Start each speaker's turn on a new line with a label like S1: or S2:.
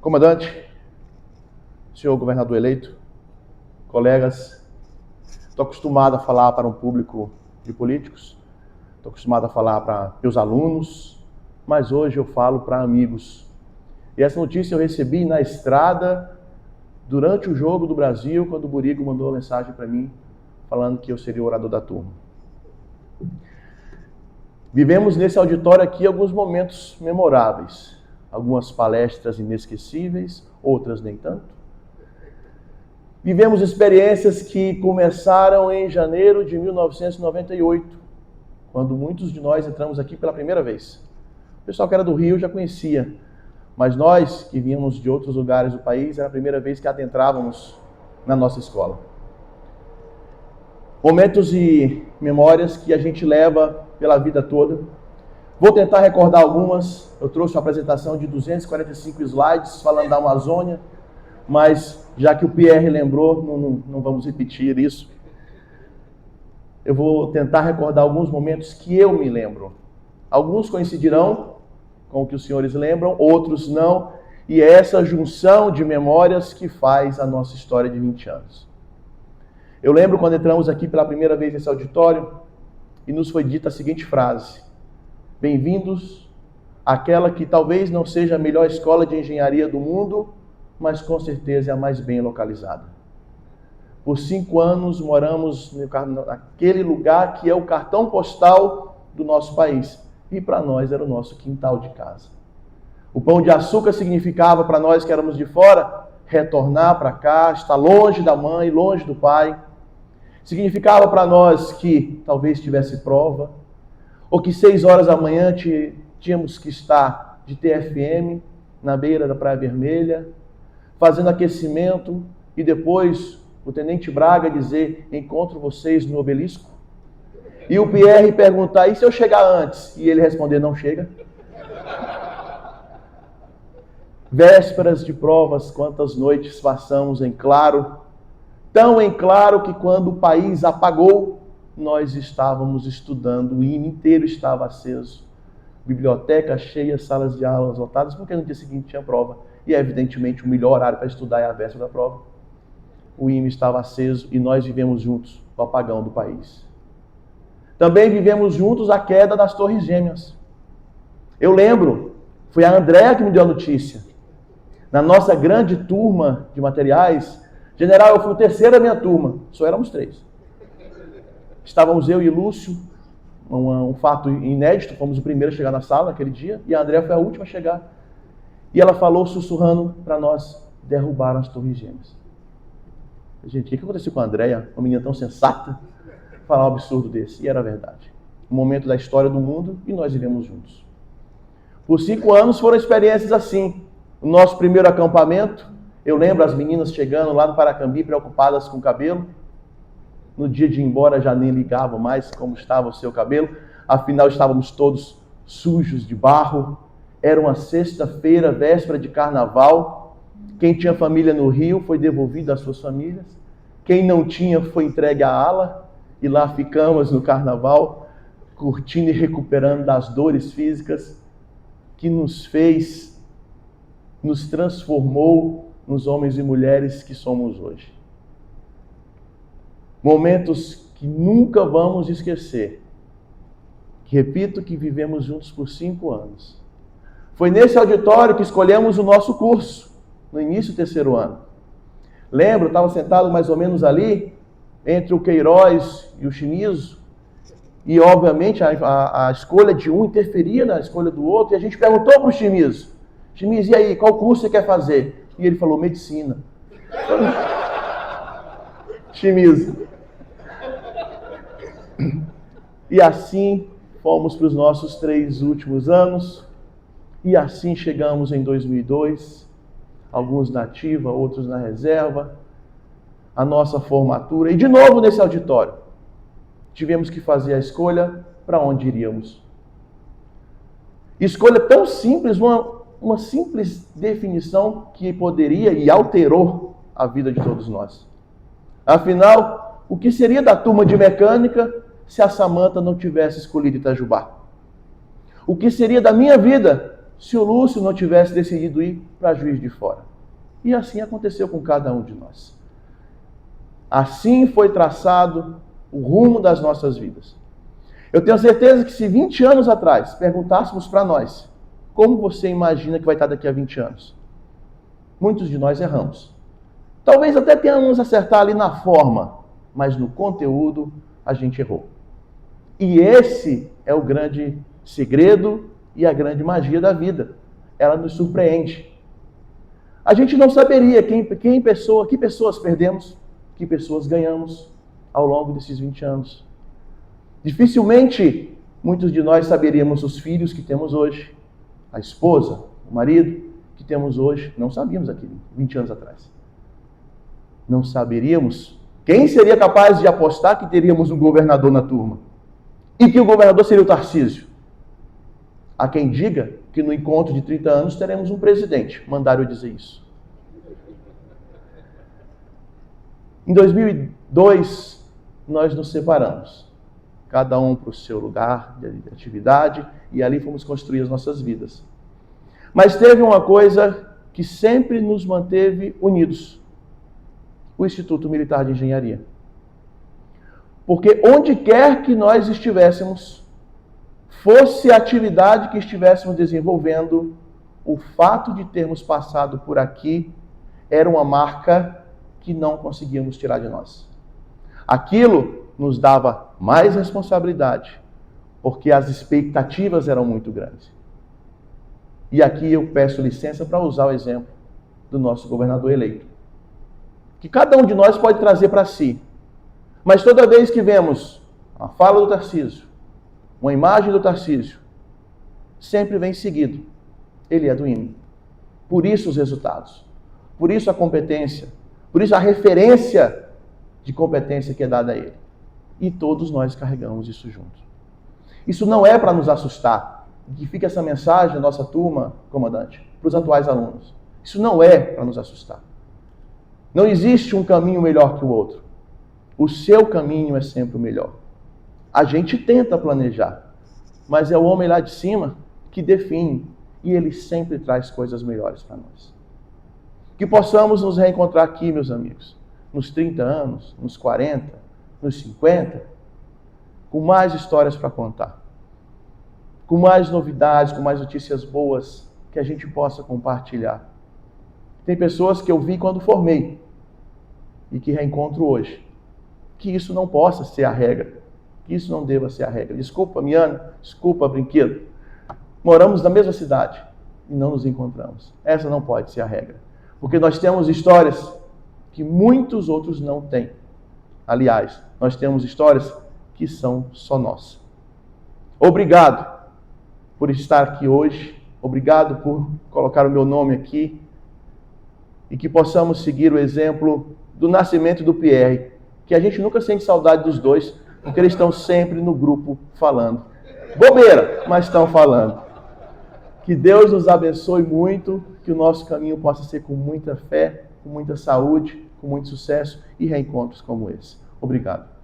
S1: Comandante, senhor governador eleito, colegas, estou acostumado a falar para um público de políticos, estou acostumado a falar para meus alunos, mas hoje eu falo para amigos. E essa notícia eu recebi na estrada durante o jogo do Brasil, quando o Burigo mandou uma mensagem para mim, falando que eu seria o orador da turma. Vivemos nesse auditório aqui alguns momentos memoráveis, algumas palestras inesquecíveis, outras nem tanto. Vivemos experiências que começaram em janeiro de 1998, quando muitos de nós entramos aqui pela primeira vez. O pessoal que era do Rio já conhecia, mas nós que vínhamos de outros lugares do país, era a primeira vez que adentrávamos na nossa escola. Momentos e memórias que a gente leva pela vida toda. Vou tentar recordar algumas. Eu trouxe uma apresentação de 245 slides falando da Amazônia, mas já que o Pierre lembrou, não vamos repetir isso. Eu vou tentar recordar alguns momentos que eu me lembro. Alguns coincidirão com o que os senhores lembram, outros não. E é essa junção de memórias que faz a nossa história de 20 anos. Eu lembro quando entramos aqui pela primeira vez nesse auditório e nos foi dita a seguinte frase: bem-vindos àquela que talvez não seja a melhor escola de engenharia do mundo, mas com certeza é a mais bem localizada. Por 5 anos moramos naquele lugar que é o cartão postal do nosso país. E para nós era o nosso quintal de casa. O pão de açúcar significava para nós que éramos de fora, retornar para cá, estar longe da mãe, longe do pai. Significava para nós que talvez tivesse prova, ou que 6 horas da manhã tínhamos que estar de TFM na beira da Praia Vermelha, fazendo aquecimento, e depois o Tenente Braga dizer: encontro vocês no Obelisco. E o Pierre perguntar: e se eu chegar antes? E ele responder: não chega. Vésperas de provas, quantas noites passamos em claro, tão em claro que quando o país apagou, nós estávamos estudando, o hino inteiro estava aceso, biblioteca cheia, salas de aulas lotadas, porque no dia seguinte tinha prova, e evidentemente o melhor horário para estudar é a véspera da prova. O hino estava aceso e nós vivemos juntos o apagão do país. Também vivemos juntos a queda das Torres Gêmeas. Eu lembro, foi a Andréa que me deu a notícia. Na nossa grande turma de materiais, general, eu fui o terceiro da minha turma, só éramos 3. Estávamos eu e Lúcio, um fato inédito, fomos o primeiro a chegar na sala naquele dia, e a Andréa foi a última a chegar. E ela falou sussurrando para nós: derrubaram as Torres Gêmeas. Gente, o que aconteceu com a Andréa, uma menina tão sensata, falar um absurdo desse? E era verdade. Um momento da história do mundo e nós vivemos juntos. Por 5 anos foram experiências assim. O nosso primeiro acampamento, eu lembro as meninas chegando lá no Paracambi preocupadas com o cabelo. No dia de ir embora já nem ligavam mais como estava o seu cabelo. Afinal estávamos todos sujos de barro. Era uma sexta-feira, véspera de carnaval. Quem tinha família no Rio foi devolvido às suas famílias. Quem não tinha foi entregue à ala. E lá ficamos no carnaval, curtindo e recuperando das dores físicas que nos fez, nos transformou nos homens e mulheres que somos hoje. Momentos que nunca vamos esquecer. Que repito que vivemos juntos por 5 anos. Foi nesse auditório que escolhemos o nosso curso, no início do 3º ano. Lembro, eu estava sentado mais ou menos ali, entre o Queiroz e o Chimizo, e obviamente a escolha de um interferia na escolha do outro, e a gente perguntou para o Chimizo: Chimizo, e aí, qual curso você quer fazer? E ele falou: medicina. Chimizo. E assim fomos para os nossos 3 últimos anos, e assim chegamos em 2002, alguns na ativa, outros na reserva, a nossa formatura, e de novo nesse auditório, tivemos que fazer a escolha para onde iríamos. Escolha tão simples, uma simples definição que poderia e alterou a vida de todos nós. Afinal, o que seria da turma de mecânica se a Samanta não tivesse escolhido Itajubá? O que seria da minha vida se o Lúcio não tivesse decidido ir para Juiz de Fora. E assim aconteceu com cada um de nós. Assim foi traçado o rumo das nossas vidas. Eu tenho certeza que se 20 anos atrás perguntássemos para nós, como você imagina que vai estar daqui a 20 anos? Muitos de nós erramos. Talvez até tenhamos acertar ali na forma, mas no conteúdo a gente errou. E esse é o grande segredo e a grande magia da vida. Ela nos surpreende. A gente não saberia que pessoas perdemos, que pessoas ganhamos ao longo desses 20 anos. Dificilmente muitos de nós saberíamos os filhos que temos hoje, a esposa, o marido que temos hoje. Não sabíamos aquilo 20 anos atrás. Não saberíamos. Quem seria capaz de apostar que teríamos um governador na turma? E que o governador seria o Tarcísio? Há quem diga que no encontro de 30 anos teremos um presidente. Mandaram eu dizer isso. Em 2002, nós nos separamos. Cada um para o seu lugar de atividade, e ali fomos construir as nossas vidas. Mas teve uma coisa que sempre nos manteve unidos: o Instituto Militar de Engenharia. Porque onde quer que nós estivéssemos, fosse a atividade que estivéssemos desenvolvendo, o fato de termos passado por aqui era uma marca que não conseguíamos tirar de nós. Aquilo nos dava mais responsabilidade, porque as expectativas eram muito grandes. E aqui eu peço licença para usar o exemplo do nosso governador eleito, que cada um de nós pode trazer para si. Mas toda vez que vemos a fala do Tarcísio, uma imagem do Tarcísio, sempre vem seguido: ele é do IME. Por isso os resultados, por isso a competência, por isso a referência de competência que é dada a ele. E todos nós carregamos isso junto. Isso não é para nos assustar. Que fica essa mensagem da nossa turma, comandante, para os atuais alunos. Isso não é para nos assustar. Não existe um caminho melhor que o outro. O seu caminho é sempre o melhor. A gente tenta planejar, mas é o homem lá de cima que define, e ele sempre traz coisas melhores para nós. Que possamos nos reencontrar aqui, meus amigos, nos 30 anos, nos 40, nos 50, com mais histórias para contar, com mais novidades, com mais notícias boas que a gente possa compartilhar. Tem pessoas que eu vi quando formei e que reencontro hoje. Que isso não possa ser a regra, que isso não deva ser a regra. Desculpa, Miana, desculpa, Brinquedo. Moramos na mesma cidade e não nos encontramos. Essa não pode ser a regra, porque nós temos histórias que muitos outros não têm. Aliás, nós temos histórias que são só nossas. Obrigado por estar aqui hoje, obrigado por colocar o meu nome aqui, e que possamos seguir o exemplo do Nascimento e do Pierre, que a gente nunca sente saudade dos dois, porque eles estão sempre no grupo falando. Bobeira, mas estão falando. Que Deus nos abençoe muito, que o nosso caminho possa ser com muita fé, com muita saúde, com muito sucesso e reencontros como esse. Obrigado.